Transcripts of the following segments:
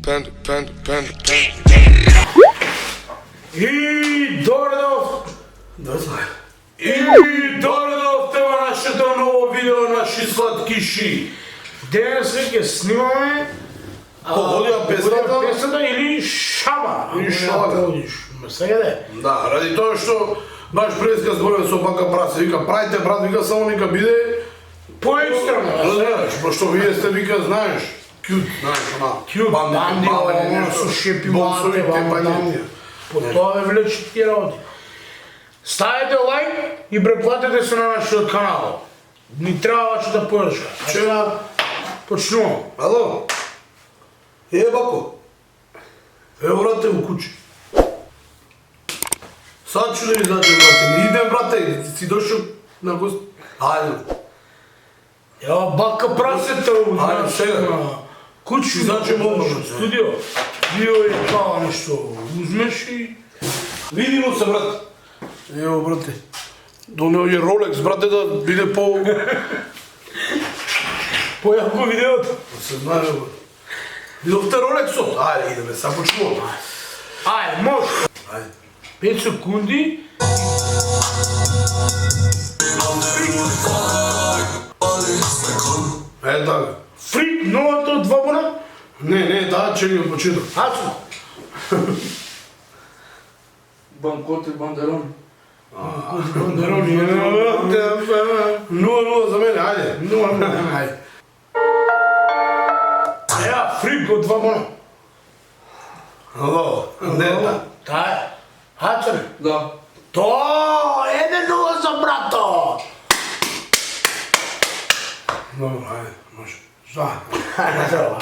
И дойдовте во нашето ново видео, наши сладкиши. Денес ќе снимаме песната или шама. Сега де? Да, ради тоа што баш преска зборуваме со бака прасе, вика правите брат, вика само нека биде Поекстрено. знаеш, пошто вие сте вика знаеш, кют, знаеш, она. Кют, банди, оно со шепи малате, банди. По тоа ве влечи тие работи. Ставете лайк и препратете се на нашиот канал. Ни треба вашата поддршка. Сега почнувам. Ало? Бако. Ево брате у кучи. Сад ću da izađem brate, не idem brate, си došao на гост. Ajde. Ева бака прасета у Ajde сега. кучу, Izađem odmah. студио. Био е това нещо, узмеш и... Видимо се брат. Ево брате. Донeo je Rolex брате да биде по... По-яко видеото. Да се знае брате. Видовте Rolex-от? Ajde ideme, сега почнувам. Ајде, може. Ajde. 5 секунди. Така. Фрик, новото от 2 бона. Не, таа че ни почитам. Ацу. Банкоти, бандерони. Бандерони. 0-0 за мене, ajde. 0-0. Ајде. Ева, фрик от 2 бона. Ало, не та. Таа е. Ацу. Да. То, 1-0 за брато. Добро, ajde, може. Ајде.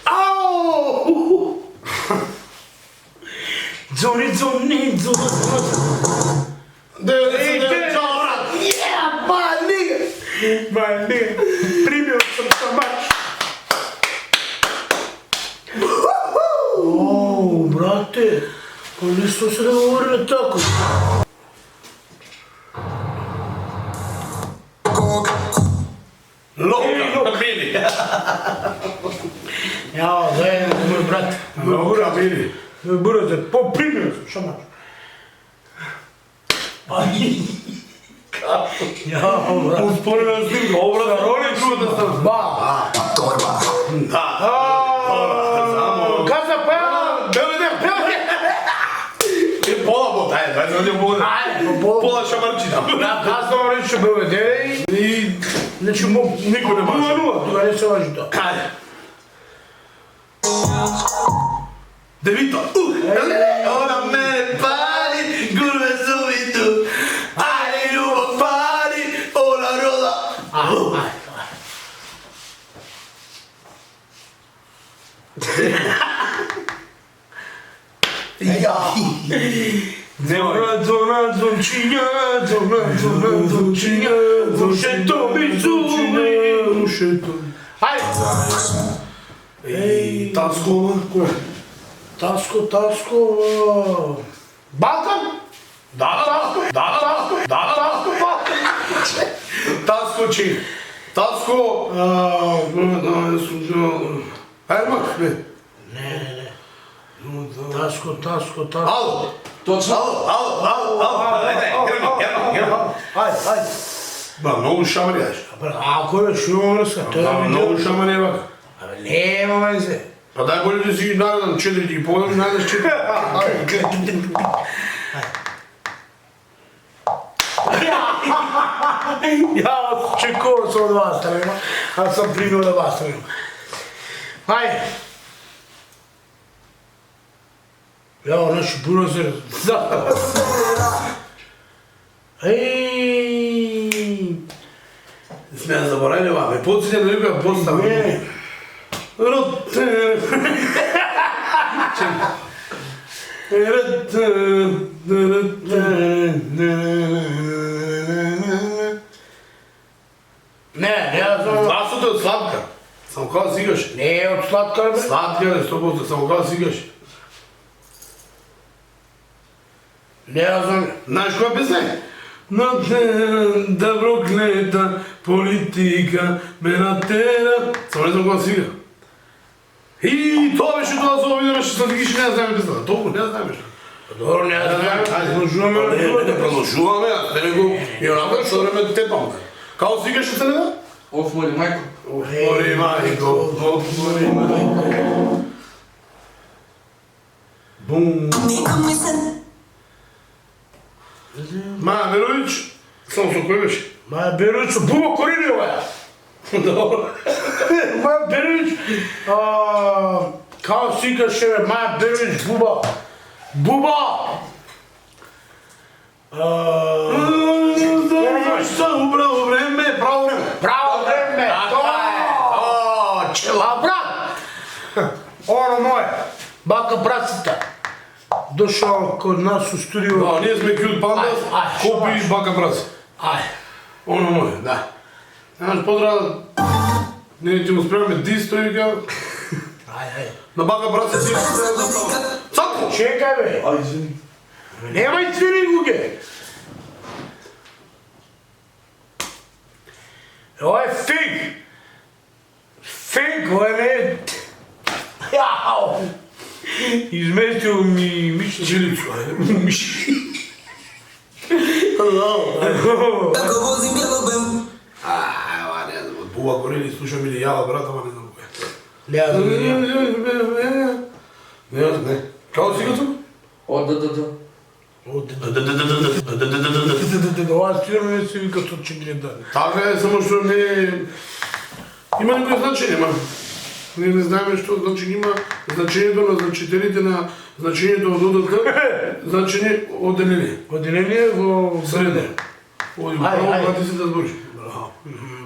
Ау! Дзони. Мани, примил съм самач. Оу, брате, па не сто се да говорим тако. Лока, били. Яо, заедно мой брат. Лока, били. Брате, по-примил съм самач. Яо, брат. Успорена снимка, обрата, роли чува да става. Ба. Да. Каза пева. Пола бота, ajde, да бода. Ајде, по-пола. Пола шамарчина. Казвам рече БВД и... Значи никой не може. 0-0, това не се важи това. Ajde. Девито. Ona mene pali, gurve zubi tu. Ajde, ljubav pali, ona rola. Zona zvončinja, rušeto mi zubi. Ajde. Ej, Tasko. Tasko. Balkan? Da. Tasko čin. Tasko. Ermak mi? Ne. Tasko. Alo. Точно. Alo. Ajde. Ba, mnogo šamarijaš. Ako je šuma vrska, to je Mnogo video. šamarija bak. Абе, нема везе. Pa daj bolje da si nadan 4,5, nadan 4. Ја очекувам се од вас, трема. Аз сам примил да вас, трема. Ајде. Ја, наши бурозер. Еј. Сме ја заборавили, ба, ме подсетя да никога поставам. Не. Не, ја знам. Гласото е од сладка. Само кога си игаш. Не е од сладка, бе. Сладка е 100%, само кога си игаш. Не ја знам. Знаеш која песна е? но да проклета политика ме натера. Само не знам кога сега. И това беше това за обидно, ще се дигиш, не знаем песната. Толкова не знаем. Добро, не знаем. Продължуваме. Не продължуваме, а не го... И онака ще време тепам. Као сега ще се не да? Отвори майко. Отвори майко, отвори майко. Бум. Маja Berović, samo što koji беше? Маja Берович, Буба Коринева. Dobro. Маja Берович, kao si kaže, Маja Берович, Буба. Буба! Zašto upravo vreme, pravo vreme. Право време! Това е! Чела, брат! Оно мое, бака братцата, дошъл кod нас у студио. Da, nije sme Cute Pandas, Aj, Kopi i Baka Braca. Ай, Ono moje, da. Znaš, pozdrav, ne ti mu spremame disto i ga, ай. na Baka Braca ti Сако! Чекай бе! Ай, извини. Немай цвини гуге! Ovo je fig! Fig, ovo je... Jao! Izmestio mi mišić. Čilicu, ajde. Mišić. Evo, ne znam, od Buba Korili slušam ili Java, brata, ma ne znam koje. Ne znam. Ne znam, ne. Kao si ga tu? О, да. Ова сигурно не се вика то, че гледа. Така е, само що не... Има някои значение, ма. Ние не знаем, що значи има значението на значителите на значението от удата, значение отделение. Отделение во... Средне. Оди, право, Ай. брати си да сбориш.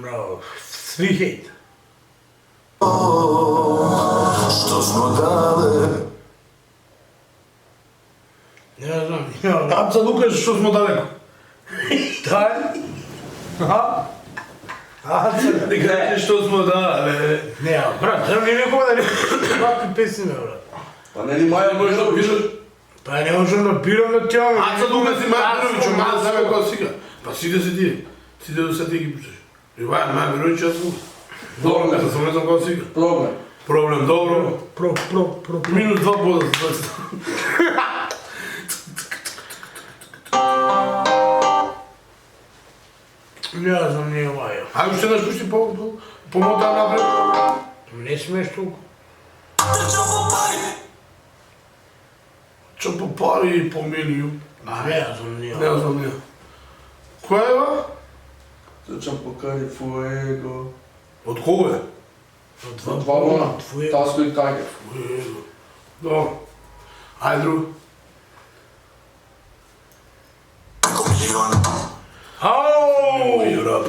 Браво. Свихейт. Što smo dale. Не знам. Там за Лукаш, що сме далеко. Дай. Аха. Не кажеш, що сме дале. Не, брат, трябва ли некога да не какви песни, бе, брат? Па не ли Маja Можеш да пишеш? Па не можем да пирам на тя, бе. Аз за Лукаш си Маja Берович, ама не знаме кога сега. Па сиде си ти. Сиде до сега ти ги пишеш. Това е Маja Берович, аз съм. Добро, не съм, не знам кога сега. Проблем. Проблем, добро. Про. Минус 2 пода. Не знам, не е лая. Ай, още нещо ще помота напред. Не смеш толкова. Че по пари и по милион. Не знам, не е Не знам, не. Кое е, ба? Тръчам по кари фуего. От кого е? От два вона. Таско и Тайгер. Добро. Ай, друго. Ау! Юраб.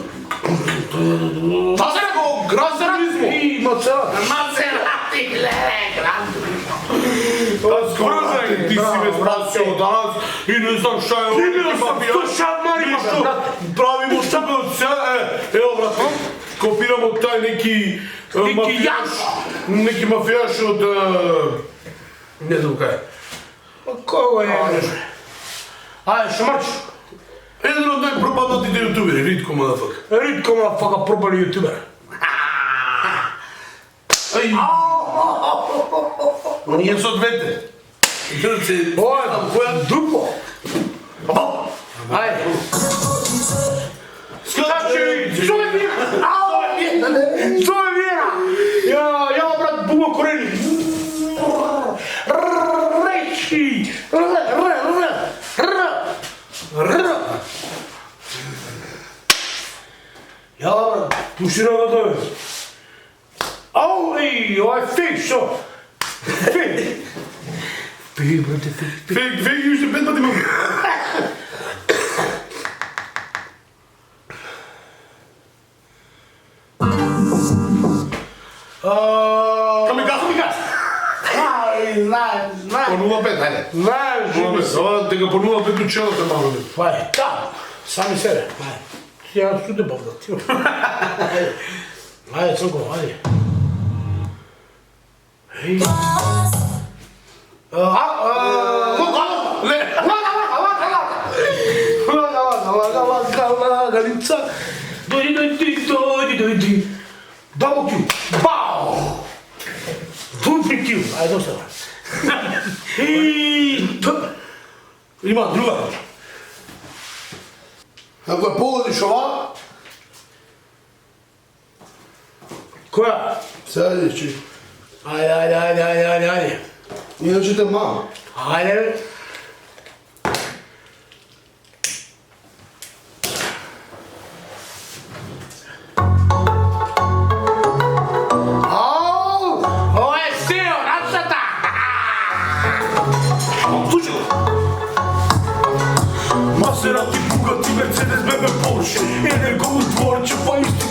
Това се го град туризмо. И мацелата. Мацелати, леле, град туризмо. Ти си ме спасил данас и не знам šta je ovo. Primio sam to šalmarima, brate. Pravimo sebe od sebe. Evo, brate, kopiramo taj neki... Mafijaš. Neki mafijaš od... Ne znam kaj. Кого е? Ай, шамарч. Един от най-пропаднатите ютубери, Ритко мадафък. Ритко мафака пробали ютубер. Ай! Ние са двете. Гърци. Ой, коя дупо. Ай. Скачи! Зови вина! Зови вина! Я, брат, Буба Корени. Речи! Я, брат, пуши ръката, бе. Ау, ей, ой, фиг, шо? Фиг! Фиг, брате, фиг. Фейк, още 5 пъти мъг. Камиказ! Ай, знаеш. По 0,5, хайде. Знаеш, 0,5. Това тега по 0,5 от челата малко. това е. Да, сами себе. Сега суде бъвда. Айде, цънко, айде. Ей. Лага, double kill. Бау! Triple kill. Айде доста. Има друга. Ако е поладиш ова, Која? сега идеш чи. Ајде. Иначе те мама. Ајде, бе. Ау! Ова е сео, рачата! Слушай! Масерати, Бугати, Мерцедес, БМ, Порше, енергово дворче, па исти